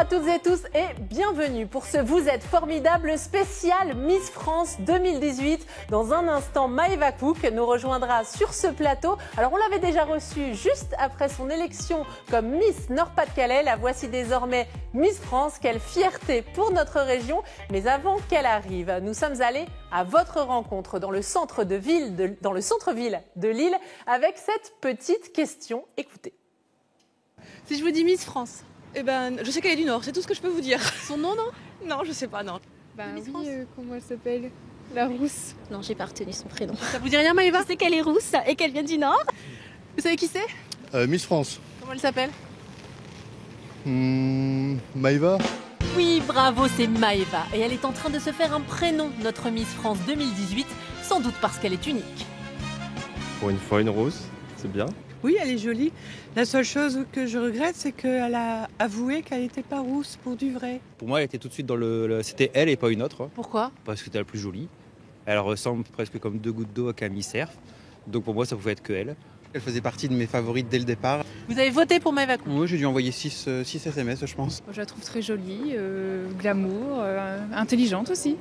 à toutes et tous et bienvenue pour ce Vous êtes formidable spécial Miss France 2018. Dans un instant, Maëva Cook nous rejoindra sur ce plateau. Alors on l'avait déjà reçue juste après son élection comme Miss Nord-Pas-de-Calais. La voici désormais Miss France. Quelle fierté pour notre région. Mais avant qu'elle arrive, nous sommes allés à votre rencontre dans le centre-ville de Lille avec cette petite question. Écoutez. Si je vous dis Miss France, eh ben, je sais qu'elle est du Nord, c'est tout ce que je peux vous dire. Son nom, non? Non, je sais pas, non. Miss France. Comment elle s'appelle? La rousse. Non, j'ai pas retenu son prénom. Ça vous dit rien, Maëva? Je sais qu'elle est rousse et qu'elle vient du Nord. Vous savez qui c'est? Miss France. Comment elle s'appelle? Maëva. Oui, bravo, c'est Maëva. Et elle est en train de se faire un prénom, notre Miss France 2018, sans doute parce qu'elle est unique. Pour une fois, une rose, c'est bien. Oui, elle est jolie. La seule chose que je regrette, c'est qu'elle a avoué qu'elle n'était pas rousse pour du vrai. Pour moi, elle était tout de suite dans c'était elle et pas une autre. Pourquoi? Parce que c'était la plus jolie. Elle ressemble presque comme deux gouttes d'eau à Camille Cerf. Donc pour moi, ça pouvait être que elle. Elle faisait partie de mes favorites dès le départ. Vous avez voté pour Maëva Cook? Oui, j'ai dû envoyer 6 SMS, je pense. Je la trouve très jolie, glamour, intelligente aussi.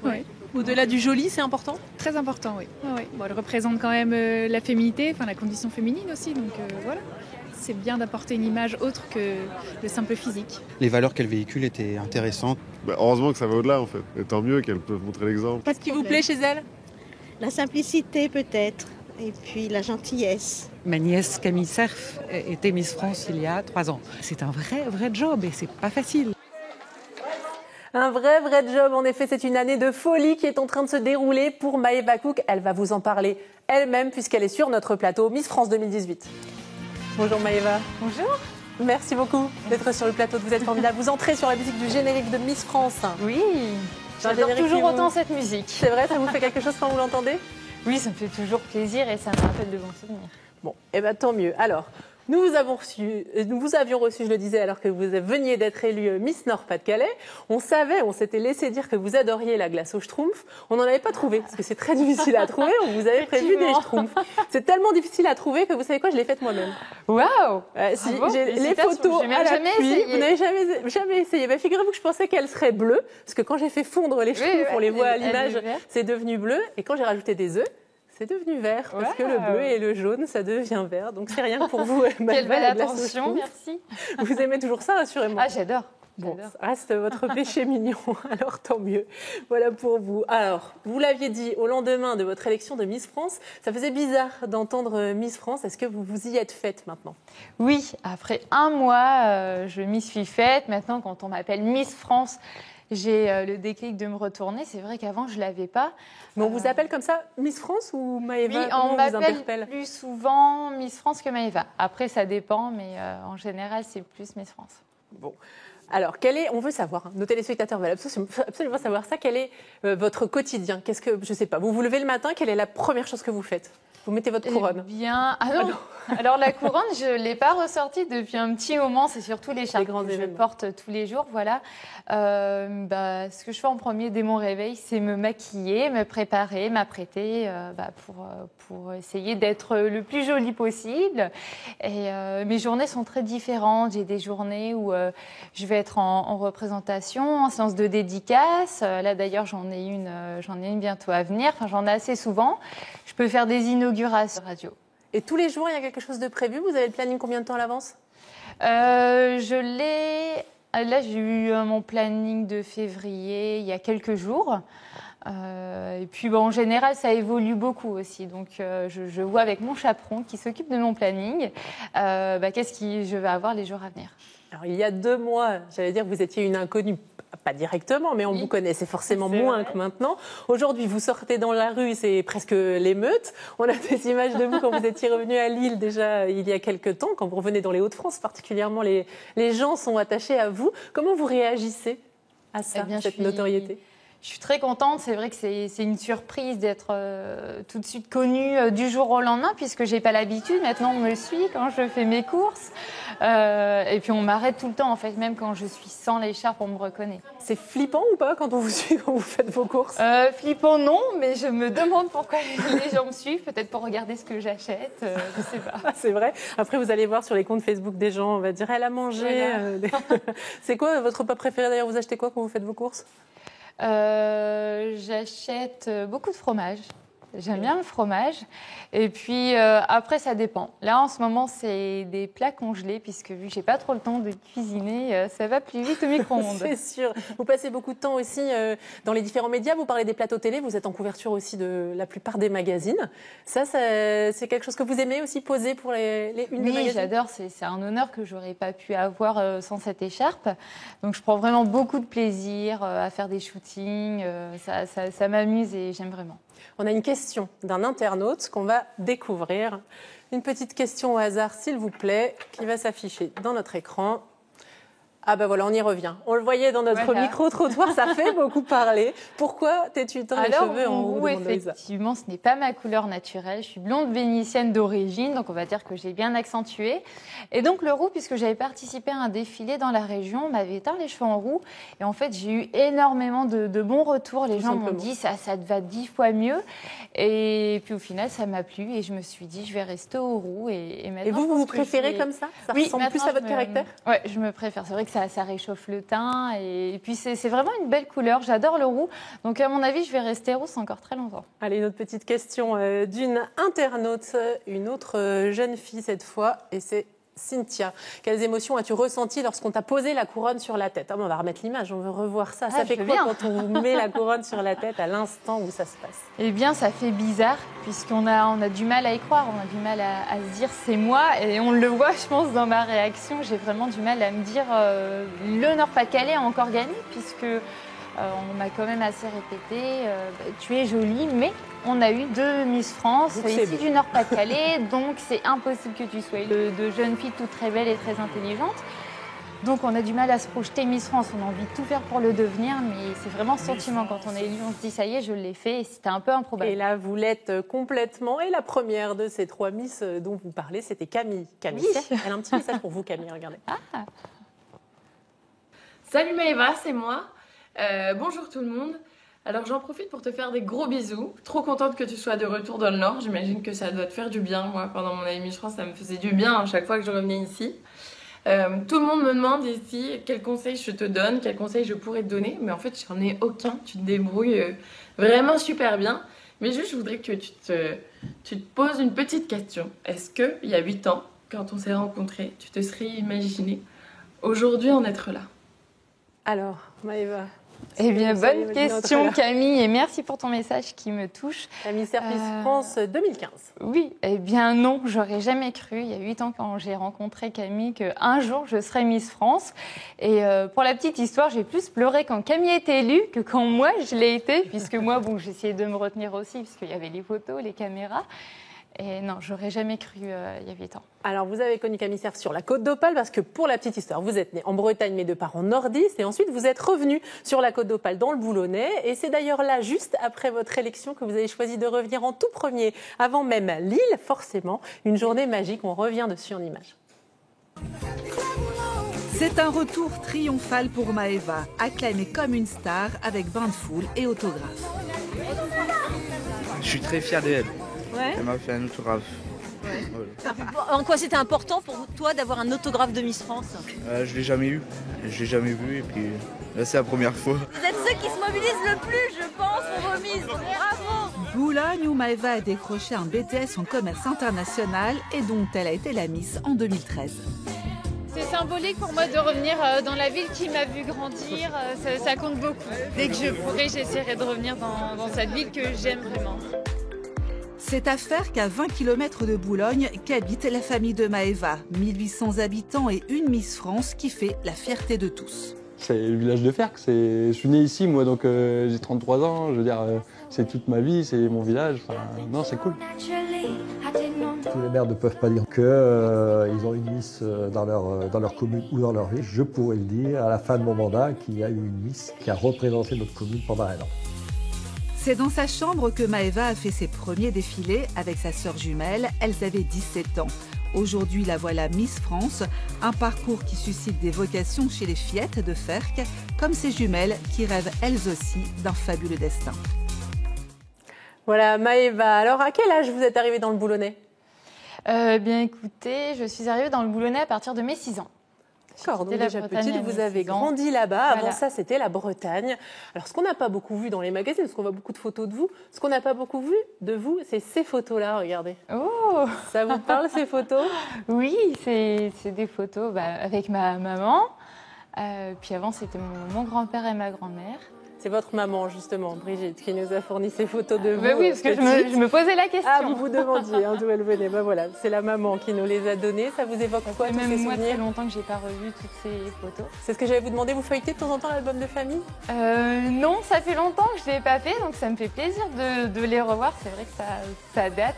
Ouais. Au-delà du joli, c'est important? Très important, oui. Bon, elle représente quand même la féminité, la condition féminine aussi, donc voilà. C'est bien d'apporter une image autre que le simple physique. Les valeurs qu'elle véhicule étaient intéressantes. Heureusement que ça va au-delà en fait. Et tant mieux qu'elle peut montrer l'exemple. Qu'est-ce qui vous plaît chez elle? La simplicité peut-être, et puis la gentillesse. Ma nièce Camille Cerf était Miss France il y a 3 ans. C'est un vrai job et c'est pas facile. Un vrai job. En effet, c'est une année de folie qui est en train de se dérouler pour Maëva Cook. Elle va vous en parler elle-même puisqu'elle est sur notre plateau Miss France 2018. Bonjour Maëva. Bonjour. Merci beaucoup d'être sur le plateau de Vous êtes formidable. Vous entrez sur la musique du générique de Miss France. Oui, j'adore toujours autant cette musique. C'est vrai, ça vous fait quelque chose quand vous l'entendez? Oui, ça me fait toujours plaisir et ça me rappelle de bons souvenirs. Bon, tant mieux. Alors, nous vous avions reçu, je le disais, alors que vous veniez d'être élue Miss Nord-Pas-de-Calais. On s'était laissé dire que vous adoriez la glace au schtroumpf. On n'en avait pas trouvé, parce que c'est très difficile à trouver. On vous avait prévu des schtroumpfs. C'est tellement difficile à trouver que vous savez quoi, je l'ai faite moi-même. Waouh! J'ai les photos à l'appui. Vous n'avez jamais essayé. Figurez-vous que je pensais qu'elle serait bleue, parce que quand j'ai fait fondre les schtroumpfs, on les voit à l'image, c'est devenu bleu. Et quand j'ai rajouté des œufs, c'est devenu vert, parce que le bleu et le jaune, ça devient vert. Donc, c'est rien que pour vous. Quelle belle attention, merci. Vous aimez toujours ça, assurément? Ah, j'adore. Bon, ça reste votre péché mignon, alors tant mieux. Voilà pour vous. Alors, vous l'aviez dit, au lendemain de votre élection de Miss France, ça faisait bizarre d'entendre Miss France. Est-ce que vous vous y êtes faite maintenant? Oui, après 1 mois, je m'y suis faite. Maintenant, quand on m'appelle Miss France, j'ai le déclic de me retourner. C'est vrai qu'avant, je ne l'avais pas. Mais on vous appelle comme ça Miss France ou Maëva? Oui, on m'appelle plus souvent Miss France que Maëva. Après, ça dépend, mais en général, c'est plus Miss France. Bon. Alors, on veut savoir, nos téléspectateurs veulent absolument savoir ça, quel est votre quotidien? Je ne sais pas, vous vous levez le matin, quelle est la première chose que vous faites? Vous mettez votre couronne? Bien. Ah non. Alors la couronne, je ne l'ai pas ressortie depuis un petit moment. C'est surtout l'écharpe que je porte tous les jours. Voilà. Ce que je fais en premier dès mon réveil, c'est me maquiller, me préparer, m'apprêter pour essayer d'être le plus jolie possible. Et mes journées sont très différentes. J'ai des journées où je vais être en représentation, en séance de dédicace. Là d'ailleurs, j'en ai une bientôt à venir. Enfin, j'en ai assez souvent. Je peux faire des inaugurations radio. Et tous les jours, il y a quelque chose de prévu? Vous avez le planning combien de temps à l'avance? Là, j'ai eu mon planning de février il y a quelques jours. Et puis, en général, ça évolue beaucoup aussi. Donc, je vois avec mon chaperon qui s'occupe de mon planning qu'est-ce que je vais avoir les jours à venir. Alors, il y a 2 mois, j'allais dire que vous étiez une inconnue. Pas directement, mais on vous connaissait forcément moins que maintenant. Aujourd'hui, vous sortez dans la rue, c'est presque l'émeute. On a des images de vous quand vous étiez revenu à Lille déjà il y a quelques temps. Quand vous revenez dans les Hauts-de-France, particulièrement, les gens sont attachés à vous. Comment vous réagissez à ça, cette notoriété? Je suis très contente. C'est vrai que c'est une surprise d'être tout de suite connue du jour au lendemain, puisque j'ai pas l'habitude. Maintenant, on me suit quand je fais mes courses. Et puis, on m'arrête tout le temps, en fait. Même quand je suis sans l'écharpe, on me reconnaît. C'est flippant ou pas quand on vous suit, quand vous faites vos courses? Flippant, non, mais je me demande pourquoi les gens me suivent. Peut-être pour regarder ce que j'achète. Je sais pas. C'est vrai. Après, vous allez voir sur les comptes Facebook des gens, on va dire, elle a mangé. Voilà. C'est quoi votre repas préféré d'ailleurs? Vous achetez quoi quand vous faites vos courses? J'achète beaucoup de fromage. J'aime bien le fromage. Et puis après, ça dépend. Là, en ce moment, c'est des plats congelés, puisque vu que j'ai pas trop le temps de cuisiner, ça va plus vite au micro-ondes. C'est sûr. Vous passez beaucoup de temps aussi dans les différents médias. Vous parlez des plateaux télé. Vous êtes en couverture aussi de la plupart des magazines. Ça c'est quelque chose que vous aimez aussi, poser pour les unes des magazines? Oui, j'adore. C'est un honneur que j'aurais pas pu avoir sans cette écharpe. Donc, je prends vraiment beaucoup de plaisir à faire des shootings. Ça m'amuse et j'aime vraiment. On a une question d'un internaute qu'on va découvrir. Une petite question au hasard, s'il vous plaît, qui va s'afficher dans notre écran. Ah ben voilà, on y revient. On le voyait dans notre micro-trottoir, ça fait beaucoup parler. Pourquoi t'es-tu teint les cheveux en roux? Effectivement, ce n'est pas ma couleur naturelle. Je suis blonde vénitienne d'origine, donc on va dire que j'ai bien accentué. Et donc le roux, puisque j'avais participé à un défilé dans la région, on m'avait teint les cheveux en roux. Et en fait, j'ai eu énormément de bons retours. Les gens m'ont dit, ça te va 10 fois mieux. Et puis au final, ça m'a plu et je me suis dit, je vais rester au roux. Et vous préférez comme ça? Ça ressemble plus à votre caractère? Oui, je me préfère. C'est vrai que ça réchauffe le teint et puis c'est vraiment une belle couleur. J'adore le roux. Donc à mon avis, je vais rester rousse encore très longtemps. Allez, une autre petite question d'une internaute, une autre jeune fille cette fois, et c'est Cynthia. Quelles émotions as-tu ressenties lorsqu'on t'a posé la couronne sur la tête? On va remettre l'image, on veut revoir ça. Ça fait quoi quand on vous met la couronne sur la tête à l'instant où ça se passe? Eh bien, ça fait bizarre, puisqu'on a du mal à y croire, on a du mal à se dire c'est moi, et on le voit, je pense, dans ma réaction. J'ai vraiment du mal à me dire le Nord-Pas-de-Calais a encore gagné, puisque on m'a quand même assez répété tu es jolie, mais on a eu 2 Miss France ici du Nord-Pas-de-Calais, donc c'est impossible que tu sois de jeunes filles toutes très belles et très intelligentes. Donc on a du mal à se projeter Miss France, on a envie de tout faire pour le devenir, mais c'est vraiment ce sentiment quand on est élu, on se dit ça y est, je l'ai fait, et c'était un peu improbable. Et là, vous l'êtes complètement, et la première de ces 3 Miss dont vous parlez, c'était Camille. Camille, elle a un petit message pour vous, Camille, regardez. Salut Maëva, c'est moi. Bonjour tout le monde. Alors j'en profite pour te faire des gros bisous. Trop contente que tu sois de retour dans le Nord. J'imagine que ça doit te faire du bien. Moi, pendant mon année Miss France, ça me faisait du bien à chaque fois que je revenais ici. Tout le monde me demande ici quels conseils je te donne, quels conseils je pourrais te donner. Mais en fait, j'en ai aucun. Tu te débrouilles vraiment super bien. Mais juste, je voudrais que tu te poses une petite question. Est-ce qu'il y a 8 ans, quand on s'est rencontrés, tu te serais imaginé aujourd'hui en être là? Alors, Maëva. Eh bien, bonne question Camille, et merci pour ton message qui me touche. Camille Serre Miss France 2015. Oui, eh bien non, j'aurais jamais cru, il y a 8 ans quand j'ai rencontré Camille, qu'un jour je serais Miss France. Et pour la petite histoire, j'ai plus pleuré quand Camille était élue que quand moi je l'ai été, puisque moi, bon, j'essayais de me retenir aussi, puisqu'il y avait les photos, les caméras. Et non, j'aurais jamais cru il y a 8 ans. Alors, vous avez connu Camille Serre sur la Côte d'Opale, parce que pour la petite histoire, vous êtes née en Bretagne, mais de parents nordistes, et ensuite vous êtes revenue sur la Côte d'Opale dans le Boulonnais. Et c'est d'ailleurs là, juste après votre élection, que vous avez choisi de revenir en tout premier, avant même Lille, forcément. Une journée magique, on revient dessus en images. C'est un retour triomphal pour Maëva, acclamée comme une star avec bain de foule et autographe. Je suis très fier d'elle. Ouais. Elle m'a fait un autographe. Ouais. Voilà. En quoi c'était important pour toi d'avoir un autographe de Miss France? Je l'ai jamais eu. Je l'ai jamais vu et puis là c'est la première fois. Vous êtes ceux qui se mobilisent le plus, je pense, pour vos Miss. Bravo! Boulogne où Maëva a décroché un BTS en commerce international et dont elle a été la Miss en 2013. C'est symbolique pour moi de revenir dans la ville qui m'a vu grandir, ça compte beaucoup. Dès que je pourrai, j'essaierai de revenir dans cette ville que j'aime vraiment. C'est à faire qu'à 20 km de Boulogne qu'habite la famille de Maëva. 1800 habitants et une Miss France qui fait la fierté de tous. C'est le village de Ferq. Je suis né ici, moi, donc j'ai 33 ans. Je veux dire, c'est toute ma vie, c'est mon village. Enfin, non, c'est cool. Tous les maires ne peuvent pas dire qu'ils ont une Miss dans leur commune ou dans leur ville. Je pourrais le dire à la fin de mon mandat qu'il y a eu une Miss qui a représenté notre commune pendant 1 an. C'est dans sa chambre que Maëva a fait ses premiers défilés avec sa sœur jumelle. Elles avaient 17 ans. Aujourd'hui, la voilà Miss France, un parcours qui suscite des vocations chez les fillettes de Ferques, comme ses jumelles qui rêvent elles aussi d'un fabuleux destin. Voilà, Maëva. Alors, à quel âge vous êtes arrivée dans le Boulonnais ? Bien écoutez, je suis arrivée dans le Boulonnais à partir de mes 6 ans. D'accord, donc déjà petite, vous avez grandi là-bas. Voilà. Avant ça, c'était la Bretagne. Alors, ce qu'on n'a pas beaucoup vu dans les magazines, parce qu'on voit beaucoup de photos de vous, ce qu'on n'a pas beaucoup vu de vous, c'est ces photos-là, regardez. Oh, ça vous parle, ces photos ? Oui, c'est des photos avec ma maman. Puis avant, c'était mon grand-père et ma grand-mère. C'est votre maman, justement, Brigitte, qui nous a fourni ces photos de vous. Oui, parce que je me posais la question. Ah, vous vous demandiez d'où elle venait. Voilà, c'est la maman qui nous les a données. Ça vous évoque quoi, tous ces souvenirs ? Même moi, ça fait longtemps que je n'ai pas revu toutes ces photos. C'est ce que j'allais vous demander. Vous feuilletez de temps en temps l'album de famille ? Non, ça fait longtemps que je ne l'ai pas fait, donc ça me fait plaisir de les revoir. C'est vrai que ça date.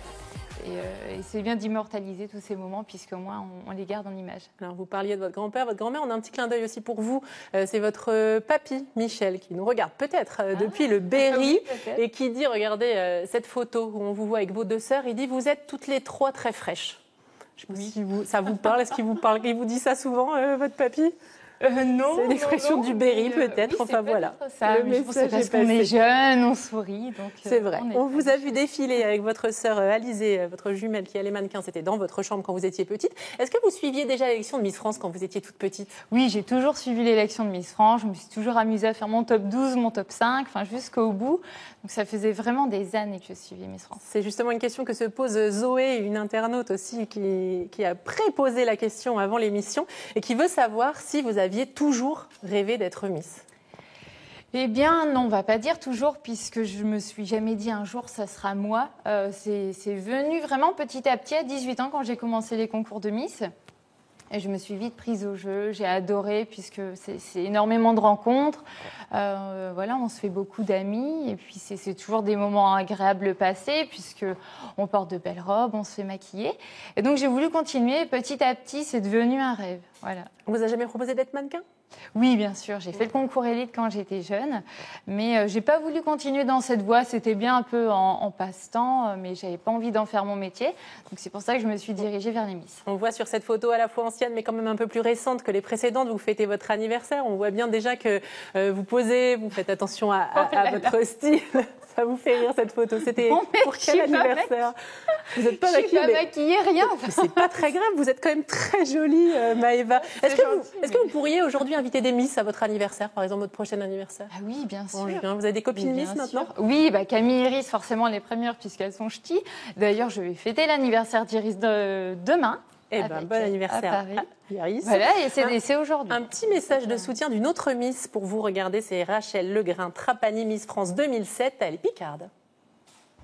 Et c'est bien d'immortaliser tous ces moments, puisqu'au moins on les garde en image. Alors vous parliez de votre grand-père, votre grand-mère, on a un petit clin d'œil aussi pour vous. C'est votre papy, Michel, qui nous regarde peut-être depuis le Berry et qui dit, regardez cette photo où on vous voit avec vos 2 sœurs, il dit, vous êtes toutes les 3 très fraîches. Je sais pas si ça vous parle, est-ce qu'il vous parle ? Il vous dit ça souvent, votre papy ? Non. C'est une expression du Berry, peut-être. Oui, enfin voilà. Ça, le message parce qu'on est jeune, on sourit. C'est vrai. On vous a vu défiler avec votre sœur Alizée, votre jumelle qui allait mannequin. C'était dans votre chambre quand vous étiez petite. Est-ce que vous suiviez déjà l'élection de Miss France quand vous étiez toute petite ? Oui, j'ai toujours suivi l'élection de Miss France. Je me suis toujours amusée à faire mon top 12, mon top 5, enfin jusqu'au bout. Donc ça faisait vraiment des années que je suivais Miss France. C'est justement une question que se pose Zoé, une internaute aussi qui a préposé la question avant l'émission et qui veut savoir si vous aviez toujours rêvé d'être Miss. Eh bien, non, on ne va pas dire toujours, puisque je ne me suis jamais dit un jour, ça sera moi. C'est venu vraiment petit à petit, à 18 ans, quand j'ai commencé les concours de Miss. Et je me suis vite prise au jeu, j'ai adoré, puisque c'est énormément de rencontres. Voilà, on se fait beaucoup d'amis, et puis c'est toujours des moments agréables passés, puisqu'on porte de belles robes, on se fait maquiller. Et donc j'ai voulu continuer, petit à petit, c'est devenu un rêve. Voilà. On vous a jamais proposé d'être mannequin ? Oui, bien sûr. J'ai fait le concours élite quand j'étais jeune, mais j'ai pas voulu continuer dans cette voie. C'était bien un peu en passe-temps, mais j'avais pas envie d'en faire mon métier. Donc c'est pour ça que je me suis dirigée vers les Miss. On voit sur cette photo à la fois ancienne, mais quand même un peu plus récente que les précédentes. Vous fêtez votre anniversaire. On voit bien déjà que vous posez, vous faites attention à votre style. Ça vous fait rire cette photo. C'était pour quel anniversaire ? Vous n'êtes pas maquillée. Je suis pas maquillée, rien. C'est pas très grave. Vous êtes quand même très jolie, Maëva. Est-ce que vous pourriez aujourd'hui inviter des Miss à votre anniversaire, par exemple, votre prochain anniversaire ? Ah oui, bien sûr. Vous avez des copines Miss maintenant ? Oui, Camille et Iris, forcément les premières puisqu'elles sont ch'tis. D'ailleurs, je vais fêter l'anniversaire d'Iris demain. Bon anniversaire Iris. Voilà, et c'est aujourd'hui. Un petit message de soutien d'une autre Miss pour vous. Regardez, c'est Rachel Legrain Trapani, Miss France 2007. Elle est picarde.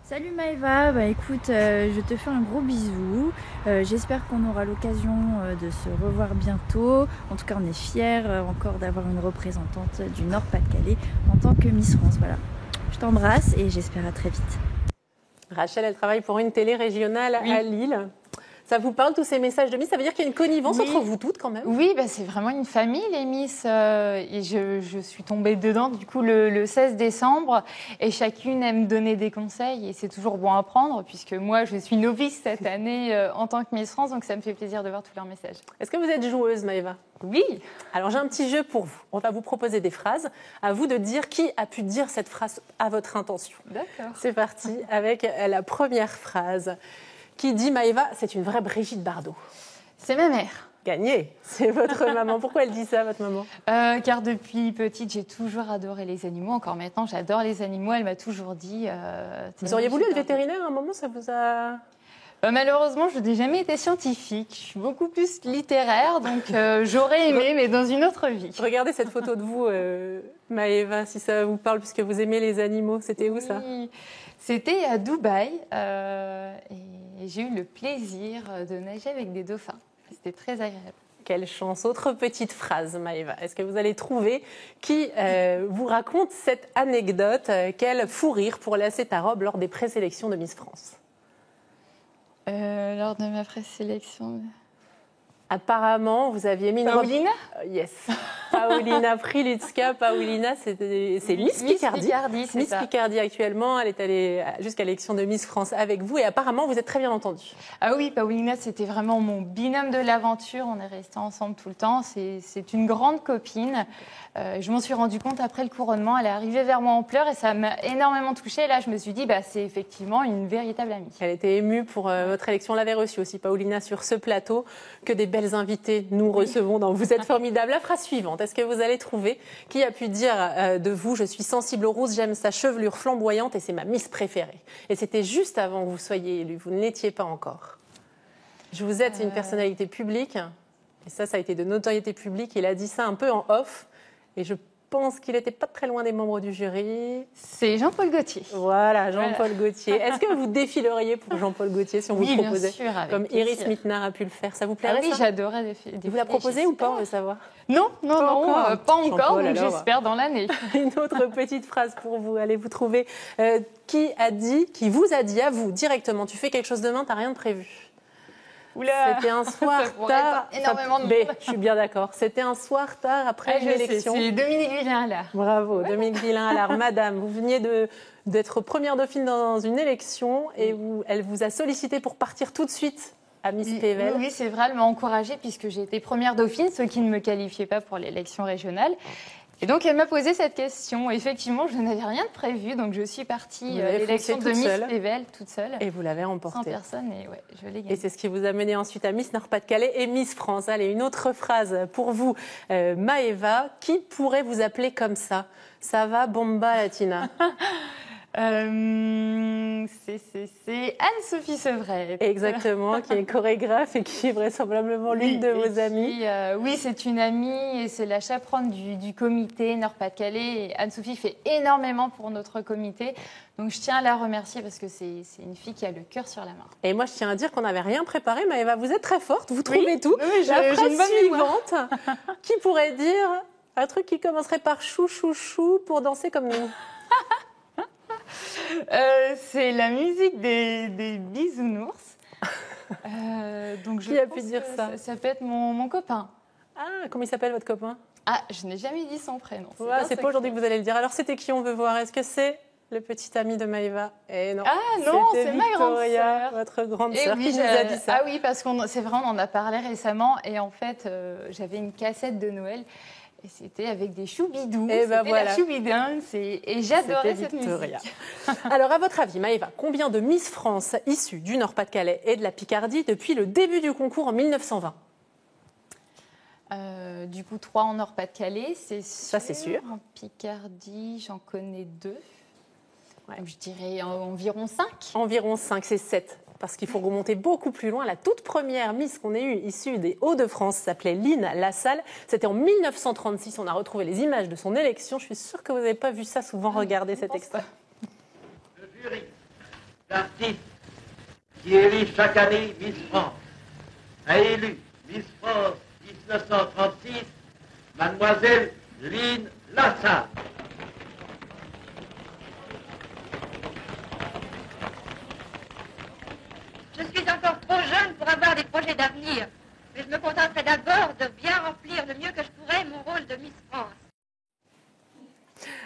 Salut Maëva, écoute, je te fais un gros bisou. J'espère qu'on aura l'occasion de se revoir bientôt. En tout cas, on est fiers encore d'avoir une représentante du Nord-Pas-de-Calais en tant que Miss France. Voilà. Je t'embrasse et j'espère à très vite. Rachel, elle travaille pour une télé régionale à Lille. Ça vous parle, tous ces messages de Miss ? Ça veut dire qu'il y a une connivence entre vous toutes quand même ? Oui, c'est vraiment une famille, les Miss. Et je suis tombée dedans, du coup, le 16 décembre. Et chacune aime donner des conseils. Et c'est toujours bon à prendre, puisque moi, je suis novice cette année en tant que Miss France. Donc, ça me fait plaisir de voir tous leurs messages. Est-ce que vous êtes joueuse, Maëva ? Oui. Alors, j'ai un petit jeu pour vous. On va vous proposer des phrases. À vous de dire qui a pu dire cette phrase à votre intention. D'accord. C'est parti avec la première phrase. Qui dit Maëva, c'est une vraie Brigitte Bardot. C'est ma mère. Gagné. C'est votre maman. Pourquoi elle dit ça, votre maman ? Car depuis petite, j'ai toujours adoré les animaux. Encore maintenant, j'adore les animaux. Elle m'a toujours dit... vous auriez voulu être vétérinaire à un moment, ça vous a... Malheureusement, je n'ai jamais été scientifique. Je suis beaucoup plus littéraire, donc j'aurais aimé, mais dans une autre vie. Regardez cette photo de vous, Maëva, si ça vous parle, puisque vous aimez les animaux. C'était où ça ? C'était à Dubaï. Et j'ai eu le plaisir de nager avec des dauphins. C'était très agréable. Quelle chance. Autre petite phrase, Maëva. Est-ce que vous allez trouver qui vous raconte cette anecdote ? Quel fou rire pour lasser ta robe lors des présélections de Miss France ? Lors de ma présélection. Apparemment, vous aviez mis une Paulina Yes. Paulina Prilitska. Paulina, c'est Miss Picardie. C'est ça. Picardie actuellement. Elle est allée jusqu'à l'élection de Miss France avec vous. Et apparemment, vous êtes très bien entendus. Ah oui, Paulina, c'était vraiment mon binôme de l'aventure. On est restés ensemble tout le temps. C'est une grande copine. Je m'en suis rendu compte après le couronnement. Elle est arrivée vers moi en pleurs et ça m'a énormément touchée. Et là, je me suis dit, c'est effectivement une véritable amie. Elle était émue pour votre élection. On l'avait reçue aussi, Paulina, sur ce plateau. Que des belles invités nous recevons dans Vous êtes formidable. La phrase suivante, est-ce que vous allez trouver qui a pu dire de vous, je suis sensible au rose, j'aime sa chevelure flamboyante et c'est ma Miss préférée. Et c'était juste avant que vous soyez élue, vous ne l'étiez pas encore. Je vous êtes une personnalité publique, et ça a été de notoriété publique. Il a dit ça un peu en off, et je pense qu'il n'était pas très loin des membres du jury. C'est Jean-Paul Gaultier. Voilà, Jean-Paul Gaultier. Est-ce que vous défileriez pour Jean-Paul Gaultier si on vous proposait, bien sûr, avec comme plaisir. Iris Mittenard a pu le faire? Ça vous plairait? Oui, j'adorais défiler. Vous la proposez ou pas, on veut savoir? Non, pas encore, donc alors. j'espère dans l'année. Une autre petite phrase pour vous. Allez vous trouver. Qui vous a dit à vous directement, tu fais quelque chose demain, t'as rien de prévu? Oula, c'était un soir tard. Énormément de monde. Je suis bien d'accord. C'était un soir tard après l'élection. C'est Dominique Villain-Allard. Bravo, Dominique Villain-Allard. Madame, vous veniez d'être première dauphine dans une élection et elle vous a sollicité pour partir tout de suite à Miss Pével. Oui, c'est vrai, elle m'a encouragée puisque j'ai été première dauphine, ce qui ne me qualifiait pas pour l'élection régionale. Et donc, elle m'a posé cette question. Effectivement, je n'avais rien de prévu, donc je suis partie à l'élection de Miss Pével toute seule. Et vous l'avez remportée. 100 personnes, et je l'ai gagnée. Et c'est ce qui vous a mené ensuite à Miss Nord-Pas-de-Calais et Miss France. Allez, une autre phrase pour vous, Maëva. Qui pourrait vous appeler comme ça? Ça va, bomba latina? C'est Anne-Sophie Sevret. Exactement, qui est chorégraphe et qui est vraisemblablement l'une de vos amies. Oui, c'est une amie et c'est la chaperonne du comité Nord-Pas-de-Calais. Et Anne-Sophie fait énormément pour notre comité. Donc je tiens à la remercier parce que c'est une fille qui a le cœur sur la main. Et moi, je tiens à dire qu'on n'avait rien préparé. Maëva, vous êtes très forte, vous trouvez tout. Oui, la phrase suivante, qui pourrait dire un truc qui commencerait par chou, chou, chou pour danser comme nous? C'est la musique des bisounours. Donc Qui a pu dire ça? Ça peut être mon copain. Ah, comment il s'appelle votre copain? Ah, je n'ai jamais dit son prénom. C'est pas aujourd'hui que vous allez le dire. Alors, c'était qui, on veut voir? Est-ce que c'est le petit ami de Maëva? Eh non. Ah non, c'est ma grande sœur. Votre grande sœur oui, qui nous a dit ça. Ah oui, parce c'est vrai, on en a parlé récemment. Et en fait, j'avais une cassette de Noël. Et c'était avec des choubidous. Et ben voilà. La choubidance. Et j'adorais cette musique. Alors, à votre avis, Maëva, combien de Miss France issues du Nord-Pas-de-Calais et de la Picardie depuis le début du concours en 1920? Du coup, 3 en Nord-Pas-de-Calais, c'est sûr. Ça, c'est sûr. En Picardie, j'en connais 2. Ouais. Donc, je dirais environ 5. Environ 5, c'est 7. Parce qu'il faut remonter beaucoup plus loin. La toute première Miss qu'on ait eue issue des Hauts-de-France s'appelait Lynn Lassalle. C'était en 1936. On a retrouvé les images de son élection. Je suis sûre que vous n'avez pas vu ça souvent. Regardez cet extrait. Le jury d'artistes qui élit chaque année Miss France a élu Miss France 1936, Mademoiselle Lynn Lassalle. Je suis encore trop jeune pour avoir des projets d'avenir, mais je me contenterai d'abord de bien remplir le mieux que je pourrai mon rôle de Miss France.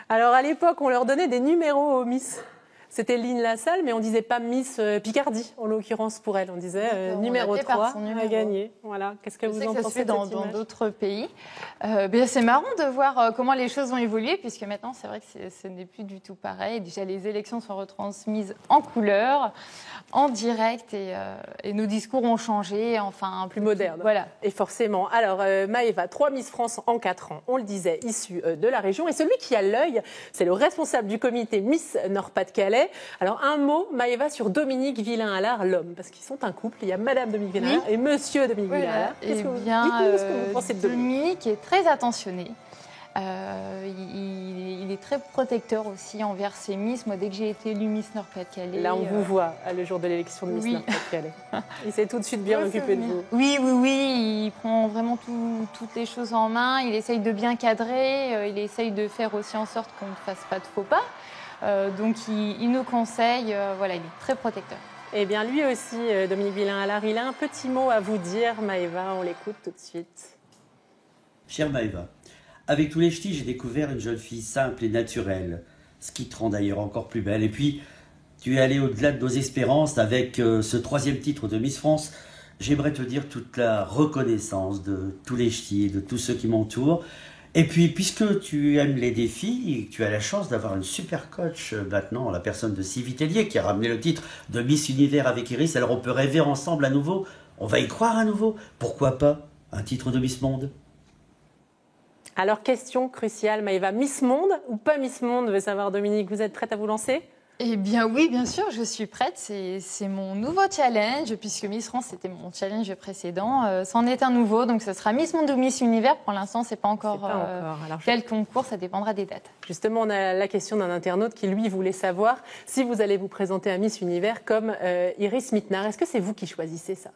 Alors à l'époque, on leur donnait des numéros aux Miss. C'était Lynn Lassalle, mais on ne disait pas Miss Picardie, en l'occurrence pour elle. On disait numéro 3 à gagner. Voilà. Qu'est-ce que vous en pensez? Ça se fait dans d'autres pays. C'est marrant de voir comment les choses ont évolué, puisque maintenant, c'est vrai que ce n'est plus du tout pareil. Déjà, les élections sont retransmises en couleur, en direct, et nos discours ont changé, enfin plus moderne. Voilà. Et forcément. Alors, Maëva, 3 Miss France en 4 ans, on le disait, issues de la région. Et celui qui a l'œil, c'est le responsable du comité Miss Nord-Pas-de-Calais. Alors, un mot, Maëva, sur Dominique Villain-Allard, l'homme, parce qu'ils sont un couple. Il y a Madame Dominique Villain-Allard et Monsieur Dominique Villain-Allard. Dites-nous ce que vous pensez de Dominique est très attentionné. Il est très protecteur aussi envers ses Miss. Moi, dès que j'ai été élue Miss Nord-Pas-de-Calais... Là, on vous voit le jour de l'élection de Miss Nord-Pas-de-Calais. Il s'est tout de suite bien occupé de vous. Oui. Il prend vraiment toutes les choses en main. Il essaye de bien cadrer. Il essaye de faire aussi en sorte qu'on ne fasse pas de faux pas. Donc, il nous conseille. Voilà, il est très protecteur. Eh bien, lui aussi, Dominique Villain-Allard, il a un petit mot à vous dire, Maëva, on l'écoute tout de suite. Chère Maëva, avec tous les ch'tis, j'ai découvert une jeune fille simple et naturelle, ce qui te rend d'ailleurs encore plus belle. Et puis, tu es allée au-delà de nos espérances avec ce 3e titre de Miss France. J'aimerais te dire toute la reconnaissance de tous les ch'tis et de tous ceux qui m'entourent. Et puis, puisque tu aimes les défis, tu as la chance d'avoir une super coach maintenant, la personne de Sylvie Tellier, qui a ramené le titre de Miss Univers avec Iris. Alors on peut rêver ensemble à nouveau, on va y croire à nouveau. Pourquoi pas un titre de Miss Monde? Alors, question cruciale, Maëva, Miss Monde ou pas Miss Monde, veut savoir Dominique, vous êtes prête à vous lancer? Eh bien oui, bien sûr, je suis prête. C'est mon nouveau challenge, puisque Miss France, c'était mon challenge précédent. C'en est un nouveau, donc ce sera Miss Monde ou Miss Univers. Pour l'instant, c'est pas encore, Alors, quel concours, ça dépendra des dates. Justement, on a la question d'un internaute qui, lui, voulait savoir si vous allez vous présenter à Miss Univers comme Iris Mittenard. Est-ce que c'est vous qui choisissez ça?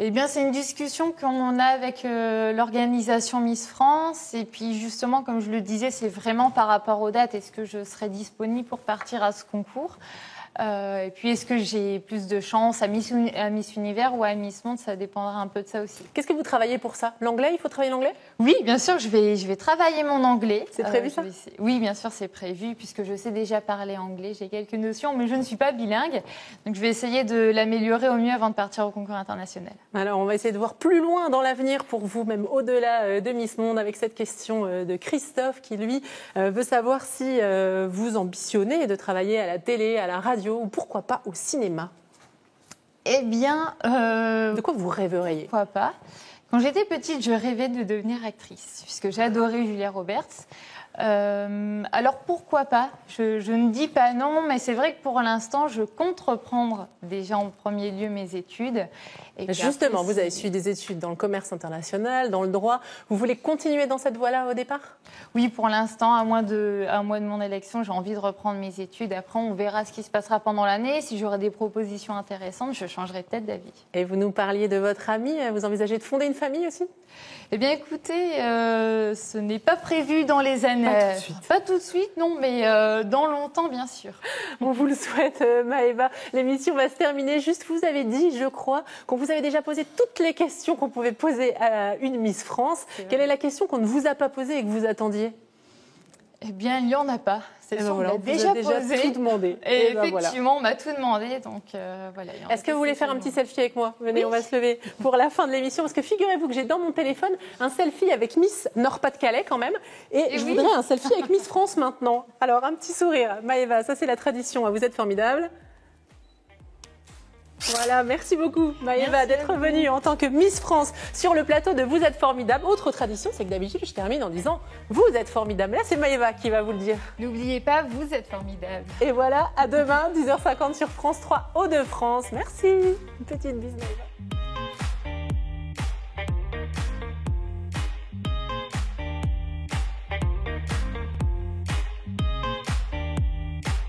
Eh bien, c'est une discussion qu'on a avec l'organisation Miss France. Et puis, justement, comme je le disais, c'est vraiment par rapport aux dates. Est-ce que je serai disponible pour partir à ce concours? Et puis, est-ce que j'ai plus de chance à Miss Univers ou à Miss Monde? Ça dépendra un peu de ça aussi. Qu'est-ce que vous travaillez pour ça? L'anglais? Il faut travailler l'anglais? Oui, bien sûr, je vais travailler mon anglais. C'est prévu ça? Oui, bien sûr, c'est prévu, puisque je sais déjà parler anglais. J'ai quelques notions, mais je ne suis pas bilingue. Donc, je vais essayer de l'améliorer au mieux avant de partir au concours international. Alors, on va essayer de voir plus loin dans l'avenir pour vous, même au-delà de Miss Monde, avec cette question de Christophe qui, lui, veut savoir si vous ambitionnez de travailler à la télé, à la radio, ou pourquoi pas au cinéma? Eh bien... de quoi vous rêveriez? Pourquoi pas? Quand j'étais petite, je rêvais de devenir actrice, puisque j'adorais Julia Roberts. Alors pourquoi pas? Je ne dis pas non, mais c'est vrai que pour l'instant, je compte reprendre déjà en premier lieu mes études. Et justement, vous avez suivi des études dans le commerce international, dans le droit. Vous voulez continuer dans cette voie-là au départ? Oui, pour l'instant, à un mois de mon élection, j'ai envie de reprendre mes études. Après, on verra ce qui se passera pendant l'année. Si j'aurai des propositions intéressantes, je changerai peut-être d'avis. Et vous nous parliez de votre amie. Vous envisagez de fonder une famille aussi? Eh bien, écoutez, ce n'est pas prévu dans les années. Pas tout de suite, non, mais dans longtemps, bien sûr. On vous le souhaite, Maëva. L'émission va se terminer. Juste, vous avez dit, je crois, qu'on vous avait déjà posé toutes les questions qu'on pouvait poser à une Miss France. Quelle est la question qu'on ne vous a pas posée et que vous attendiez? Eh bien, il n'y en a pas. C'est sûr, voilà, on l'a déjà posé. Tout demandé. Et effectivement, on m'a tout demandé. Donc, voilà. Est-ce que vous voulez faire un petit selfie avec moi? Venez, on va se lever pour la fin de l'émission. Parce que figurez-vous que j'ai dans mon téléphone un selfie avec Miss Nord-Pas-de-Calais quand même. Et je voudrais un selfie avec Miss France maintenant. Alors, un petit sourire. Maëva, ça c'est la tradition. Vous êtes formidable. Voilà, merci beaucoup Maëva d'être venue en tant que Miss France sur le plateau de Vous êtes formidable. Autre tradition, c'est que d'habitude je termine en disant Vous êtes formidable. Là c'est Maëva qui va vous le dire. N'oubliez pas, vous êtes formidable. Et voilà, à demain, 10h50 sur France 3 Hauts-de-France. Merci. Une petite bise Maëva.